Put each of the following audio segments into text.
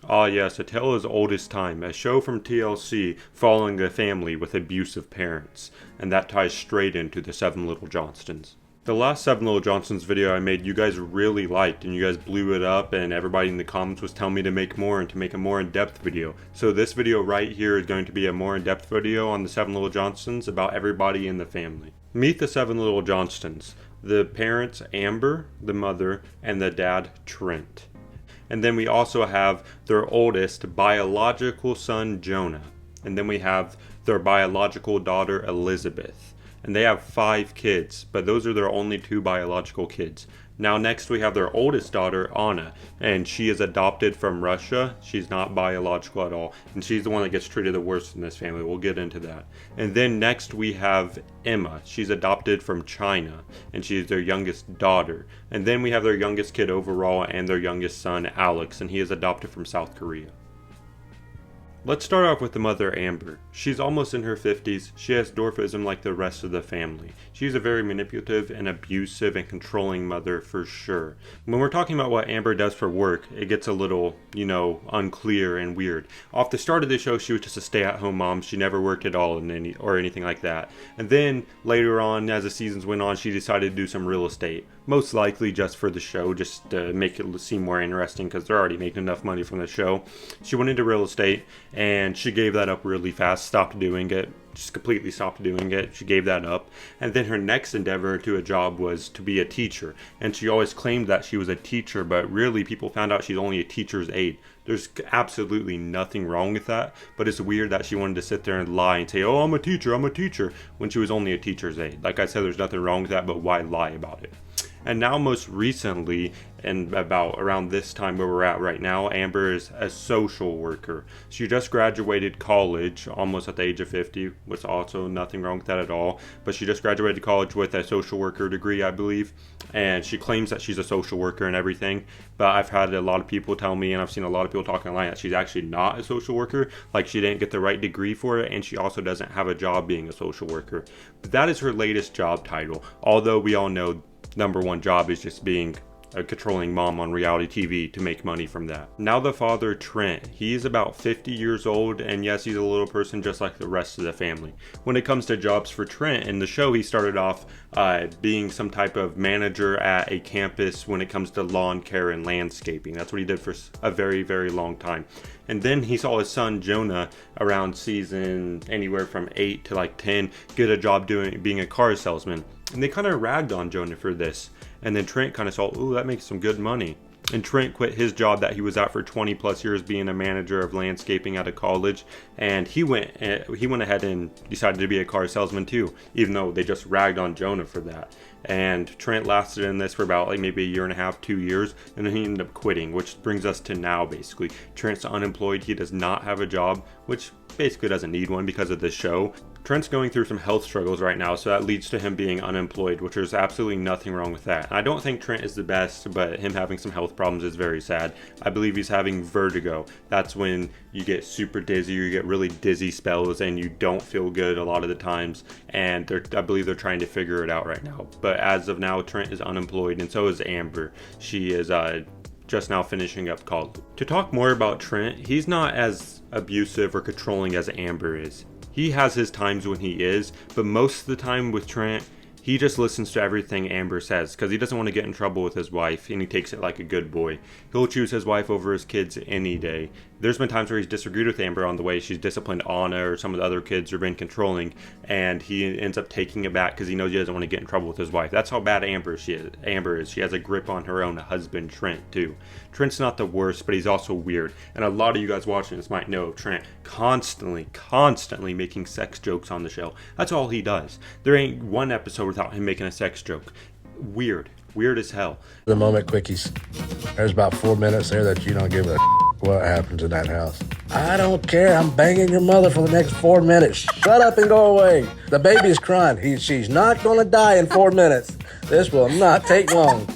Ah yes, A Tale as Old as Time, a show from TLC following a family with abusive parents, and that ties straight into the Seven Little Johnstons. The last Seven Little Johnsons video I made, you guys really liked, and you guys blew it up, and everybody in the comments was telling me to make more and to make a more in-depth video. So this video right here is going to be a more in-depth video on the Seven Little Johnstons about everybody in the family. Meet the Seven Little Johnstons. The parents, Amber, the mother, and the dad, Trent. And then we also have their oldest biological son, Jonah. And then we have their biological daughter, Elizabeth. And they have 5 kids, but those are their only 2 biological kids. Now next we have their oldest daughter, Anna, and she is adopted from Russia. She's not biological at all, and she's the one that gets treated the worst in this family. We'll get into that. And then next we have Emma. She's adopted from China, and she's their youngest daughter. And then we have their youngest kid overall and their youngest son, Alex, and he is adopted from South Korea. Let's start off with the mother, Amber. She's almost in her 50s. She has dwarfism like the rest of the family. She's a very manipulative and abusive and controlling mother for sure. When we're talking about what Amber does for work, it gets a little, unclear and weird. Off the start of the show, she was just a stay-at-home mom. She never worked at all or anything like that. And then later on, as the seasons went on, she decided to do some real estate. Most likely just for the show, just to make it seem more interesting because they're already making enough money from the show. She went into real estate and she gave that up really fast, stopped doing it, just completely stopped doing it. She gave that up. And then her next endeavor to a job was to be a teacher. And she always claimed that she was a teacher, but really people found out she's only a teacher's aide. There's absolutely nothing wrong with that, but it's weird that she wanted to sit there and lie and say, oh, I'm a teacher, when she was only a teacher's aide. Like I said, there's nothing wrong with that, but why lie about it? And now most recently, and about around this time where we're at right now, Amber is a social worker. She just graduated college, almost at the age of 50, which also nothing wrong with that at all. But she just graduated college with a social worker degree, I believe. And she claims that she's a social worker and everything. But I've had a lot of people tell me, and I've seen a lot of people talking online, that she's actually not a social worker. Like she didn't get the right degree for it, and she also doesn't have a job being a social worker. But that is her latest job title. Although we all know number one job is just being a controlling mom on reality TV to make money from that. Now the father, Trent, he's about 50 years old, and yes, he's a little person just like the rest of the family. When it comes to jobs for Trent, in the show he started off being some type of manager at a campus when it comes to lawn care and landscaping. That's what he did for a very, very long time. And then he saw his son Jonah around season anywhere from 8 to like 10 get a job being a car salesman. And they kind of ragged on Jonah for this. And then Trent kind of saw, ooh, that makes some good money. And Trent quit his job that he was at for 20 plus years being a manager of landscaping at a college. And he went ahead and decided to be a car salesman too, even though they just ragged on Jonah for that. And Trent lasted in this for about like maybe a year and a half, 2 years, and then he ended up quitting, which brings us to now basically. Trent's unemployed, he does not have a job, which basically doesn't need one because of this show. Trent's going through some health struggles right now, so that leads to him being unemployed, which there's absolutely nothing wrong with that. And I don't think Trent is the best, but him having some health problems is very sad. I believe he's having vertigo. That's when you get super dizzy, or you get really dizzy spells, and you don't feel good a lot of the times. And I believe they're trying to figure it out right now. But as of now, Trent is unemployed, and so is Amber. She is just now finishing up college. To talk more about Trent, he's not as abusive or controlling as Amber is. He has his times when he is, but most of the time with Trent, he just listens to everything Amber says because he doesn't want to get in trouble with his wife, and he takes it like a good boy. He'll choose his wife over his kids any day. There's been times where he's disagreed with Amber on the way she's disciplined Anna or some of the other kids or been controlling, and he ends up taking it back because he knows he doesn't want to get in trouble with his wife. That's how bad Amber is. She has a grip on her own husband, Trent, too. Trent's not the worst, but he's also weird. And a lot of you guys watching this might know Trent constantly making sex jokes on the show. That's all he does. There ain't one episode without him making a sex joke. Weird as hell. The moment quickies. There's about 4 minutes there that you don't give a what happens in that house. I don't care. I'm banging your mother for the next 4 minutes. Shut up and go away. The baby's crying. She's not going to die in 4 minutes. This will not take long.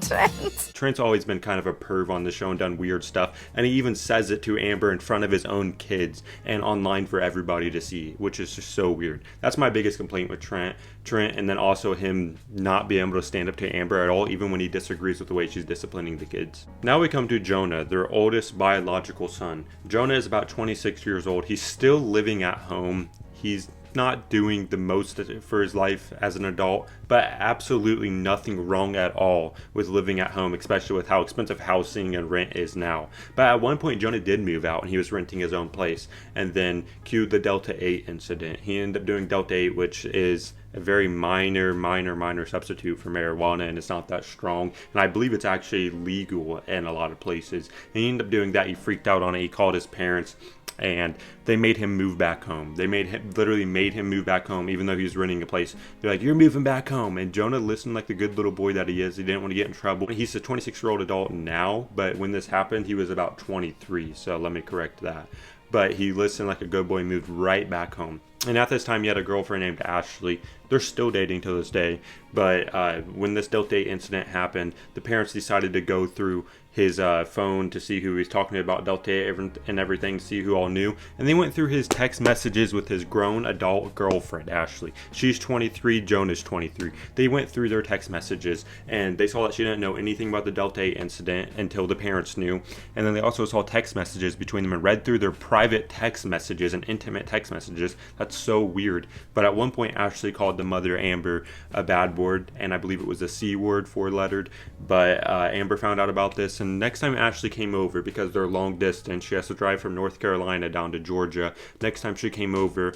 Trent. Trent's always been kind of a perv on the show and done weird stuff, and he even says it to Amber in front of his own kids and online for everybody to see, which is just so weird. That's my biggest complaint with Trent, and then also him not being able to stand up to Amber at all, even when he disagrees with the way she's disciplining the kids. Now we come to Jonah, their oldest biological son. Jonah is about 26 years old. He's still living at home. He's not doing the most for his life as an adult, but absolutely nothing wrong at all with living at home, especially with how expensive housing and rent is now. But at one point, Jonah did move out and he was renting his own place, and then cue the Delta 8 incident. He ended up doing Delta 8, which is a very minor substitute for marijuana, and it's not that strong, and I believe it's actually legal in a lot of places. And he ended up doing that. He freaked out on it. He called his parents, and they made him move back home. They literally made him move back home, even though he was renting a place. They're like, "You're moving back home." And Jonah listened like the good little boy that he is. He didn't want to get in trouble. He's a 26-year-old adult now, but when this happened, he was about 23, so let me correct that. But he listened like a good boy, moved right back home. And at this time, he had a girlfriend named Ashley. They're still dating to this day. But when this Delta 8 incident happened, the parents decided to go through his phone to see who he was talking to about Delta 8 and everything, to see who all knew. And they went through his text messages with his grown adult girlfriend, Ashley. She's 23, Jonah's 23. They went through their text messages, and they saw that she didn't know anything about the Delta 8 incident until the parents knew. And then they also saw text messages between them and read through their private text messages and intimate text messages. That's so weird. But at one point, Ashley called the mother, Amber, a bad word, and I believe it was a C word, 4-lettered. But Amber found out about this, and next time Ashley came over, because they're long distance, she has to drive from North Carolina down to Georgia. Next time she came over,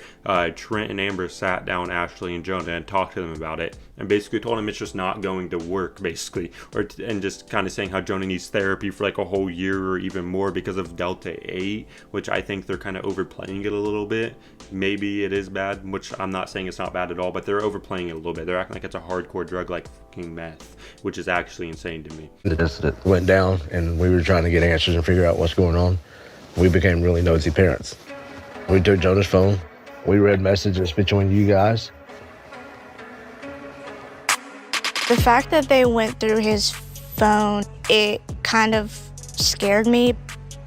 Trent and Amber sat down Ashley and Jonah and talked to them about it, and basically told him it's just not going to work, basically, and just kind of saying how Jonah needs therapy for like a whole year or even more because of Delta 8, which I think they're kind of overplaying it a little bit. Maybe it is bad, which I'm not saying it's not bad at all, but they're overplaying it a little bit. They're acting like it's a hardcore drug like fucking meth, which is actually insane to me. The incident went down and we were trying to get answers and figure out what's going on. We became really nosy parents. We took Jonah's phone. We read messages between you guys. The fact that they went through his phone, it kind of scared me.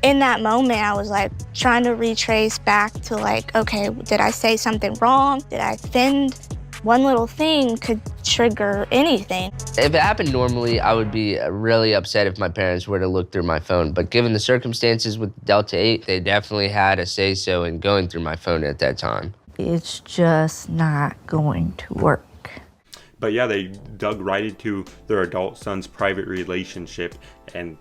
In that moment, I was like trying to retrace back to like, okay, did I say something wrong? Did I offend? One little thing could trigger anything. If it happened normally, I would be really upset if my parents were to look through my phone. But given the circumstances with Delta 8, they definitely had a say-so in going through my phone at that time. It's just not going to work. But yeah, they dug right into their adult son's private relationship and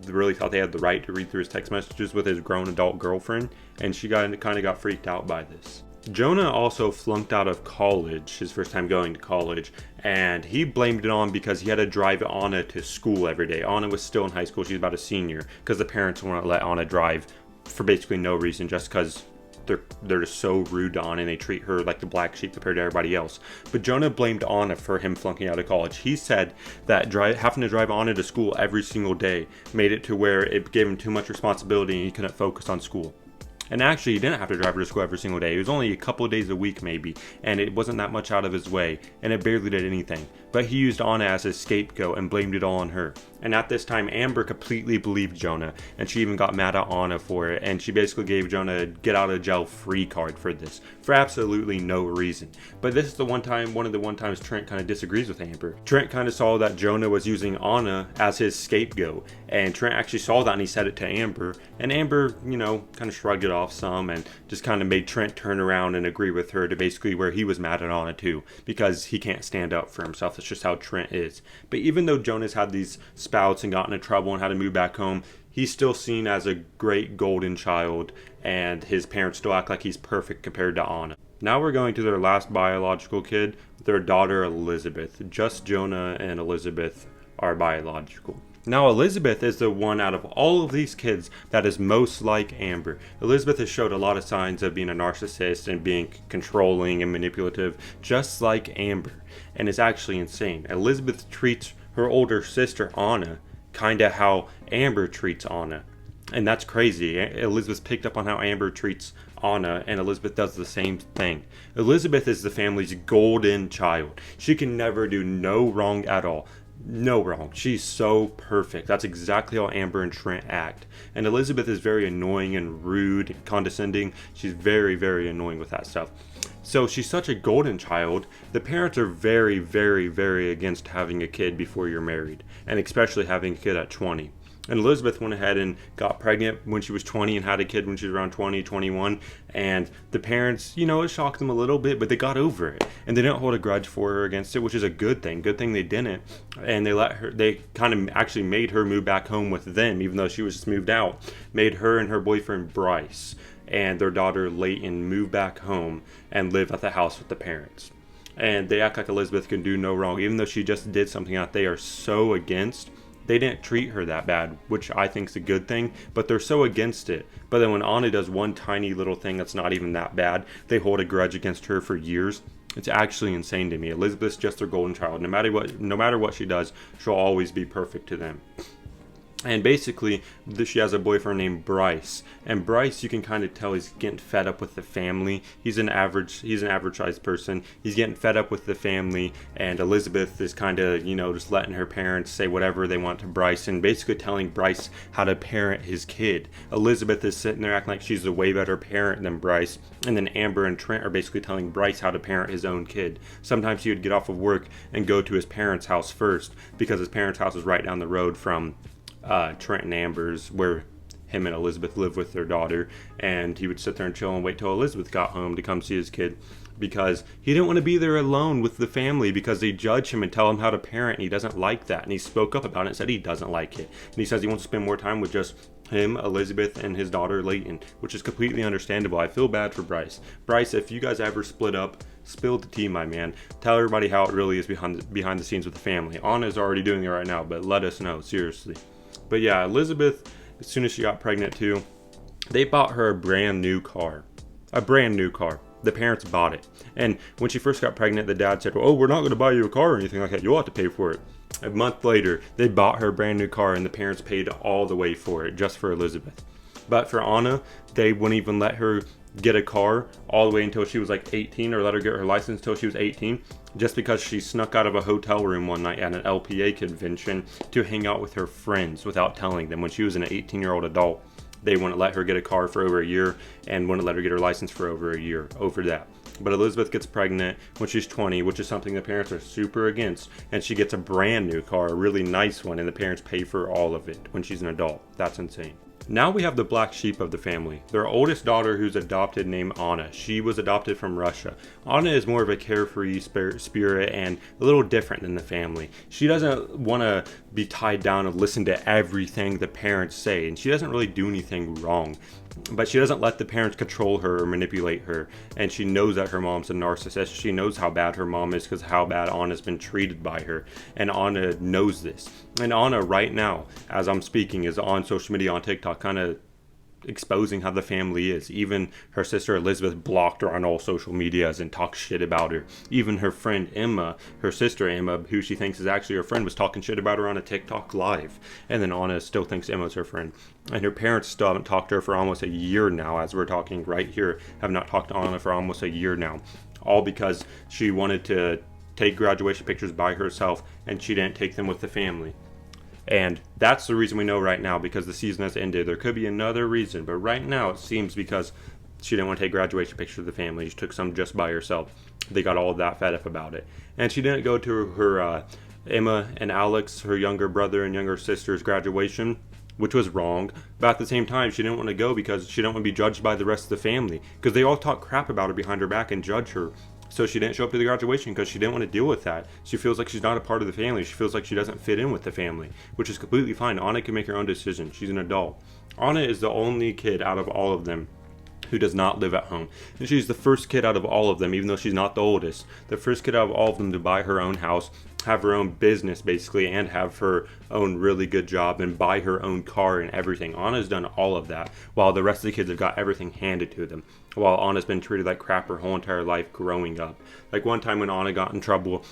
really thought they had the right to read through his text messages with his grown adult girlfriend, and she kind of got freaked out by this. Jonah also flunked out of college, his first time going to college, and he blamed it on because he had to drive Anna to school every day. Anna was still in high school, she's about a senior, because the parents wouldn't let Anna drive for basically no reason, just because they're just so rude to Anna and they treat her like the black sheep compared to everybody else. But Jonah blamed Anna for him flunking out of college. He said that having to drive Anna to school every single day made it to where it gave him too much responsibility and he couldn't focus on school. And actually, he didn't have to drive her to school every single day. It was only a couple of days a week, maybe, and it wasn't that much out of his way, and it barely did anything. But he used Anna as his scapegoat and blamed it all on her. And at this time, Amber completely believed Jonah, and she even got mad at Anna for it, and she basically gave Jonah a get-out-of-jail-free card for this, for absolutely no reason. But this is one of the times Trent kind of disagrees with Amber. Trent kind of saw that Jonah was using Anna as his scapegoat, and Trent actually saw that and he said it to Amber, and Amber, kind of shrugged it off some and just kind of made Trent turn around and agree with her to basically where he was mad at Anna too, because he can't stand up for himself. That's just how Trent is. But even though Jonah's had these spouts and gotten in trouble and had to move back home, he's still seen as a great golden child, and his parents still act like he's perfect compared to Anna. Now we're going to their last biological kid, their daughter Elizabeth. Just Jonah and Elizabeth are biological. Now Elizabeth is the one out of all of these kids that is most like Amber. Elizabeth has showed a lot of signs of being a narcissist and being controlling and manipulative, just like Amber. And it's actually insane. Elizabeth treats her older sister Anna kind of how Amber treats Anna. And that's crazy. Elizabeth picked up on how Amber treats Anna, and Elizabeth does the same thing. Elizabeth is the family's golden child. She can never do no wrong at all. no wrong. She's so perfect. That's exactly how Amber and Trent act. And Elizabeth is very annoying and rude and condescending. She's very, very annoying with that stuff. So she's such a golden child. The parents are very, very, very against having a kid before you're married, and especially having a kid at 20. And Elizabeth went ahead and got pregnant when she was 20 and had a kid when she was around 20, 21. And the parents, it shocked them a little bit, but they got over it. And they didn't hold a grudge for her against it, which is a good thing. Good thing they didn't. And they kind of actually made her move back home with them, even though she was just moved out. Made her and her boyfriend Bryce and their daughter Layton move back home and live at the house with the parents. And they act like Elizabeth can do no wrong, even though she just did something that they are so against. They didn't treat her that bad, which I think is a good thing, but they're so against it. But then when Anna does one tiny little thing that's not even that bad, they hold a grudge against her for years. It's actually insane to me. Elizabeth's just their golden child. No matter what she does, she'll always be perfect to them. And basically, she has a boyfriend named Bryce. And Bryce, you can kind of tell he's getting fed up with the family. He's an average-sized person. He's getting fed up with the family. And Elizabeth is kind of, just letting her parents say whatever they want to Bryce and basically telling Bryce how to parent his kid. Elizabeth is sitting there acting like she's a way better parent than Bryce. And then Amber and Trent are basically telling Bryce how to parent his own kid. Sometimes he would get off of work and go to his parents' house first because his parents' house is right down the road from Trent and Amber's, where him and Elizabeth live with their daughter, and he would sit there and chill and wait till Elizabeth got home to come see his kid because he didn't want to be there alone with the family because they judge him and tell him how to parent, and he doesn't like that. And he spoke up about it and said he doesn't like it, and he says he wants to spend more time with just him, Elizabeth, and his daughter Layton, which is completely understandable. I feel bad for Bryce. Bryce, if you guys ever split up, spill the tea, my man. Tell everybody how it really is behind the scenes with the family. Anna's already doing it right now, but let us know, seriously. But yeah, Elizabeth, as soon as she got pregnant too, they bought her a brand new car. A brand new car. The parents bought it. And when she first got pregnant, the dad said, we're not going to buy you a car or anything like that. You'll have to pay for it. A month later, they bought her a brand new car and the parents paid all the way for it, just for Elizabeth. But for Anna, they wouldn't even let her get a car all the way until she was like 18, or let her get her license until she was 18, just because she snuck out of a hotel room one night at an LPA convention to hang out with her friends without telling them. When she was an 18-year-old adult, they wouldn't let her get a car for over a year and wouldn't let her get her license for over a year over that. But Elizabeth gets pregnant when she's 20, which is something the parents are super against, and she gets a brand new car, a really nice one, and the parents pay for all of it when she's an adult. That's insane. Now we have the black sheep of the family. Their oldest daughter, who's adopted, named Anna. She was adopted from Russia. Anna is more of a carefree spirit and a little different than the family. She doesn't want to be tied down and listen to everything the parents say, and she doesn't really do anything wrong. But she doesn't let the parents control her or manipulate her. And she knows that her mom's a narcissist. She knows how bad her mom is because how bad Anna's been treated by her. And Anna knows this. And Anna right now, as I'm speaking, is on social media, on TikTok, kind of exposing how the family is. Even her sister Elizabeth blocked her on all social medias and talked shit about her. Even her friend Emma, her sister Emma, who she thinks is actually her friend, was talking shit about her on a TikTok live. And then Anna still thinks Emma's her friend. And her parents still haven't talked to her for almost a year now, as we're talking right here. Have not talked to Anna for almost a year now. All because she wanted to take graduation pictures by herself and she didn't take them with the family. And that's the reason we know right now, because the season has ended. There could be another reason, but right now it seems because she didn't want to take graduation pictures of the family. She took some just by herself. They got all that fed up about it. And she didn't go to her Emma and Alex, her younger brother and younger sister's graduation, which was wrong. But at the same time, she didn't want to go because she didn't want to be judged by the rest of the family, because they all talk crap about her behind her back and judge her. So she didn't show up to the graduation because she didn't want to deal with that. She feels like she's not a part of the family. She feels like she doesn't fit in with the family, which is completely fine. Anna can make her own decision. She's an adult. Anna is the only kid out of all of them who does not live at home. And she's the first kid out of all of them, even though she's not the oldest, the first kid out of all of them to buy her own house, have her own business basically, and have her own really good job and buy her own car and everything. Anna's done all of that, while the rest of the kids have got everything handed to them, while Anna's been treated like crap her whole entire life growing up. Like one time when Anna got in trouble,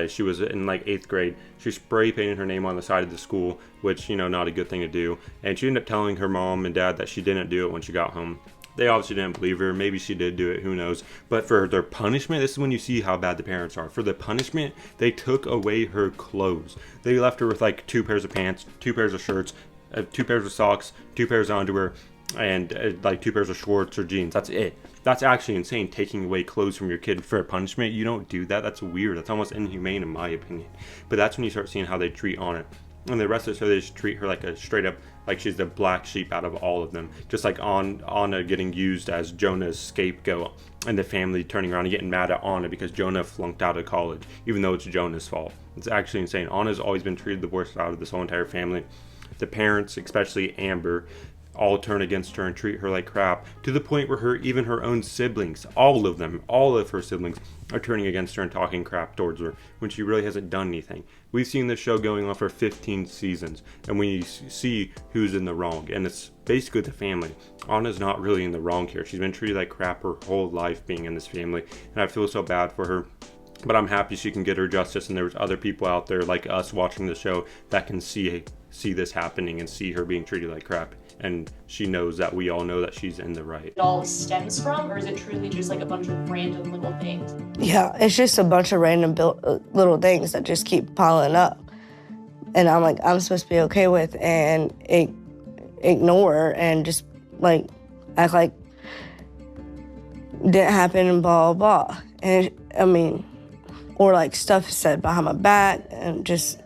she was in like 8th grade, she spray painted her name on the side of the school, which, not a good thing to do, and she ended up telling her mom and dad that she didn't do it when she got home. They obviously didn't believe her. Maybe she did do it, who knows. But for their punishment, this is when you see how bad the parents are. For the punishment, they took away her clothes. They left her with like 2 pairs of pants, 2 pairs of shirts, 2 pairs of socks, 2 pairs of underwear, and like 2 pairs of shorts or jeans. That's it. That's actually insane, taking away clothes from your kid for a punishment. You don't do that. That's weird. That's almost inhumane in my opinion. But that's when you start seeing how they treat Anna. And the rest of the show, they just treat her like a straight up, like she's the black sheep out of all of them. Just like Anna getting used as Jonah's scapegoat, and the family turning around and getting mad at Anna because Jonah flunked out of college, even though it's Jonah's fault. It's actually insane. Anna's always been treated the worst out of this whole entire family. The parents, especially Amber, all turn against her and treat her like crap, to the point where even her own siblings, all of them, all of her siblings, are turning against her and talking crap towards her when she really hasn't done anything. We've seen this show going on for 15 seasons, and we see who's in the wrong, and it's basically the family. Anna's not really in the wrong here. She's been treated like crap her whole life being in this family, and I feel so bad for her. But I'm happy she can get her justice, and there's other people out there like us watching the show that can see this happening and see her being treated like crap. And she knows that we all know that she's in the right. It all stems from, or is it truly just like a bunch of random little things? Yeah, it's just a bunch of random little things that just keep piling up. And I'm like, I'm supposed to be okay with and ignore and just like act like didn't happen and blah, blah, blah. And I mean, or like stuff said behind my back and just,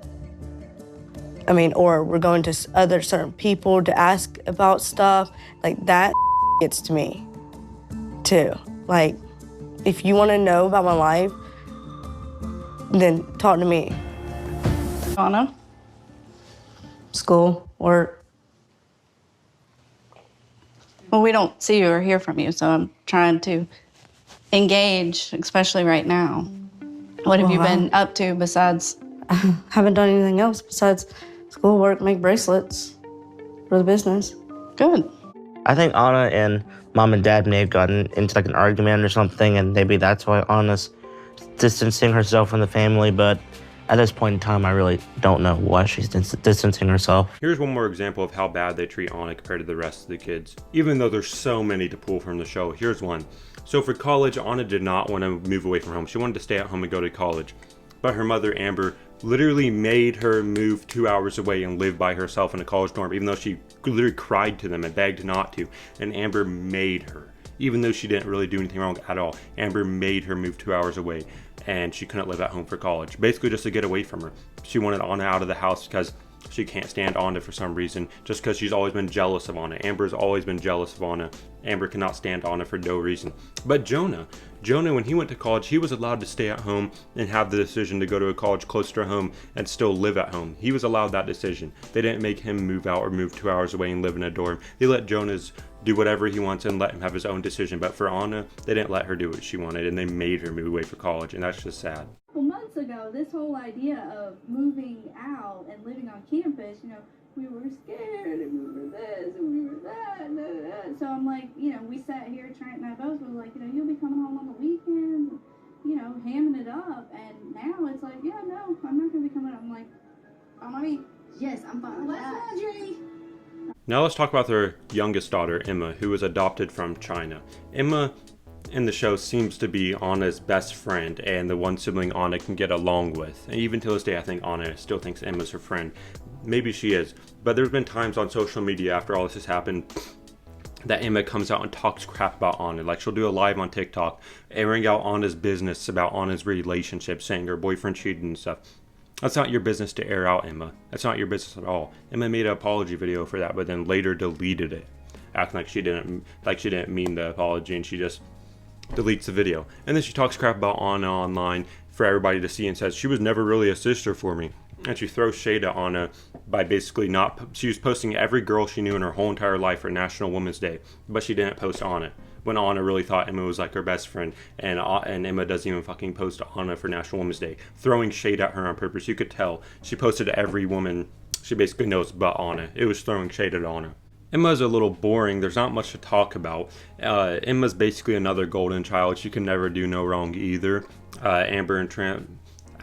I mean, or we're going to other certain people to ask about stuff. Like that gets to me too. Like, if you want to know about my life, then talk to me. Anna? School, work. Well, we don't see you or hear from you, so I'm trying to engage, especially right now. What have you been up to besides? I haven't done anything else besides school, work, make bracelets for the business. Good. I think Anna and Mom and Dad may have gotten into like an argument or something, and maybe that's why Anna's distancing herself from the family, but at this point in time, I really don't know why she's distancing herself. Here's one more example of how bad they treat Anna compared to the rest of the kids. Even though there's so many to pull from the show, here's one. So for college, Anna did not want to move away from home. She wanted to stay at home and go to college. But her mother, Amber, literally made her move 2 hours away and live by herself in a college dorm, even though she literally cried to them and begged not to. And Amber made her, even though she didn't really do anything wrong at all. Amber made her move 2 hours away, and she couldn't live at home for college, basically just to get away from her. She wanted Anna out of the house because she can't stand Anna for some reason, just because she's always been jealous of Anna. Amber's always been jealous of Anna. Amber cannot stand Anna for no reason. But Jonah, when he went to college, he was allowed to stay at home and have the decision to go to a college closer to home and still live at home. He was allowed that decision. They didn't make him move out or move 2 hours away and live in a dorm. They let Jonah do whatever he wants and let him have his own decision. But for Anna, they didn't let her do what she wanted, and they made her move away for college, and that's just sad. Well, months ago, this whole idea of moving out and living on campus, we were scared and we were this and we were that. So I'm like, we sat here, Trent and I both were like, you'll be coming home on the weekends, hamming it up. And now it's like, yeah, no, I'm not going to be coming. I'm like, yes, I'm fine with that. Now let's talk about their youngest daughter, Emma, who was adopted from China. Emma in the show seems to be Anna's best friend and the one sibling Anna can get along with. And even to this day, I think Anna still thinks Emma's her friend. Maybe she is, but there's been times on social media after all this has happened that Emma comes out and talks crap about Anna. Like, she'll do a live on TikTok, airing out Anna's business about Anna's relationship, saying her boyfriend cheated and stuff. That's not your business to air out, Emma. That's not your business at all. Emma made an apology video for that, but then later deleted it, acting like she didn't mean the apology, and she just deletes the video. And then she talks crap about Anna online for everybody to see and says she was never really a sister for me. And she throws shade at Anna by basically she was posting every girl she knew in her whole entire life for National Women's Day, but she didn't post Anna. When Anna really thought Emma was like her best friend, and Emma doesn't even fucking post Anna for National Women's Day, throwing shade at her on purpose. You could tell she posted to every woman she basically knows but Anna. It was throwing shade at Anna. Emma's a little boring. There's not much to talk about. Emma's basically another golden child. She can never do no wrong either. Amber and Trent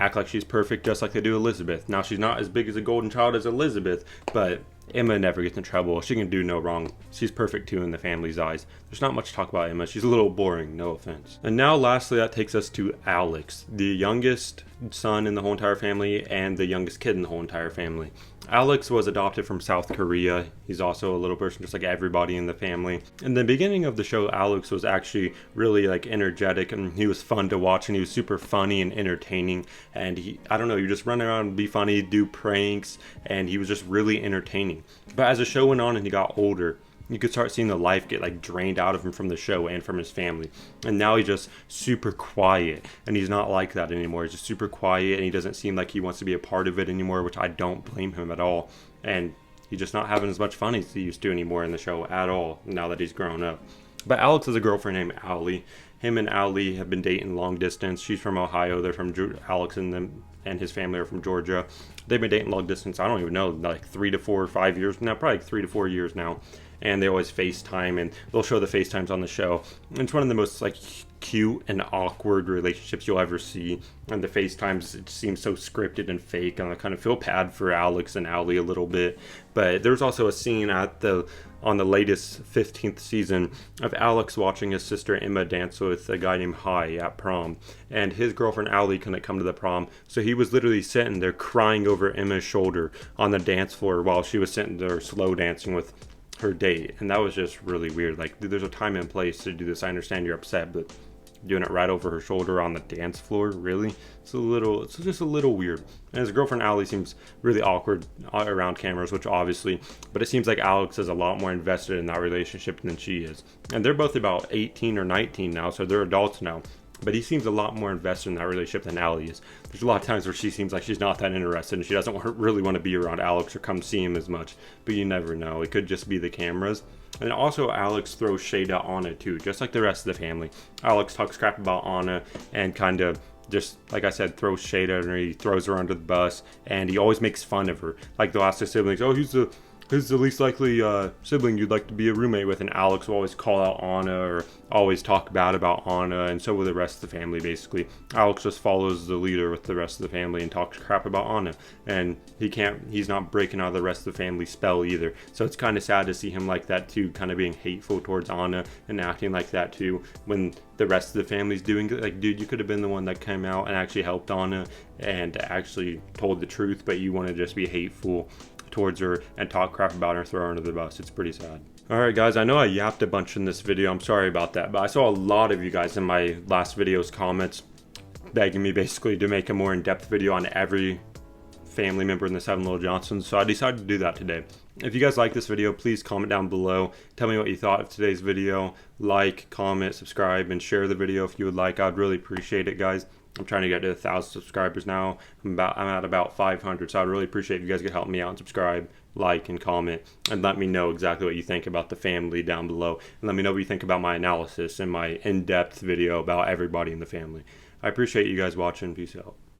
act like she's perfect just like they do Elizabeth. Now, she's not as big as a golden child as Elizabeth, but Emma never gets in trouble. She can do no wrong. She's perfect too in the family's eyes. There's not much to talk about Emma. She's a little boring, no offense. And now lastly, that takes us to Alex, the youngest son in the whole entire family and the youngest kid in the whole entire family. Alex was adopted from South Korea. He's also a little person just like everybody in the family. In the beginning of the show, Alex was actually really like energetic, and he was fun to watch, and he was super funny and entertaining. And he just run around and be funny, do pranks, and he was just really entertaining. But as the show went on and he got older, you could start seeing the life get like drained out of him from the show and from his family. And now he's just super quiet, and he's not like that anymore. He's just super quiet, and he doesn't seem like he wants to be a part of it anymore, which I don't blame him at all. And he's just not having as much fun as he used to anymore in the show at all, now that he's grown up. But Alex has a girlfriend named Allie. Him and Allie have been dating long distance. She's from Ohio. They're from Alex and them and his family are from Georgia. They've been dating long distance, I don't even know, like 3 to 4 or 5 years now, probably like 3 to 4 years now. And they always FaceTime, and they'll show the FaceTimes on the show. And it's one of the most like cute and awkward relationships you'll ever see. And the FaceTimes, it seems so scripted and fake, and I kind of feel bad for Alex and Allie a little bit. But there's also a scene on the latest 15th season of Alex watching his sister Emma dance with a guy named Hai at prom. And his girlfriend Allie couldn't come to the prom, so he was literally sitting there crying over Emma's shoulder on the dance floor while she was sitting there slow dancing with her date. And that was just really weird. Like, there's a time and place to do this. I understand you're upset, but doing it right over her shoulder on the dance floor, really? It's just a little weird. And his girlfriend Allie seems really awkward around cameras, which obviously, but it seems like Alex is a lot more invested in that relationship than she is. And they're both about 18 or 19 now, so they're adults now. But he seems a lot more invested in that relationship than Allie is. There's a lot of times where she seems like she's not that interested, and she doesn't really want to be around Alex or come see him as much. But you never know. It could just be the cameras. And also Alex throws shade at Anna too, just like the rest of the family. Alex talks crap about Anna and kind of just, like I said, throws shade at her. He throws her under the bus, and he always makes fun of her. Like the last two siblings, oh, who's the least likely sibling you'd like to be a roommate with? And Alex will always call out Anna or always talk bad about Anna, and so will the rest of the family, basically. Alex just follows the leader with the rest of the family and talks crap about Anna. And he's not breaking out of the rest of the family's spell either. So it's kind of sad to see him like that too, kind of being hateful towards Anna and acting like that too, when the rest of the family's doing it. Like, dude, you could have been the one that came out and actually helped Anna and actually told the truth, but you want to just be hateful towards her and talk crap about her and throw her under the bus. It's pretty sad. Alright guys, I know I yapped a bunch in this video. I'm sorry about that, but I saw a lot of you guys in my last video's comments begging me basically to make a more in-depth video on every family member in the 7 Little Johnstons, so I decided to do that today. If you guys like this video, please comment down below. Tell me what you thought of today's video. Like, comment, subscribe, and share the video if you would like. I'd really appreciate it, guys. I'm trying to get to 1,000 subscribers now. I'm at about 500, so I'd really appreciate if you guys could help me out and subscribe, like, and comment, and let me know exactly what you think about the family down below. And let me know what you think about my analysis and my in-depth video about everybody in the family. I appreciate you guys watching. Peace out.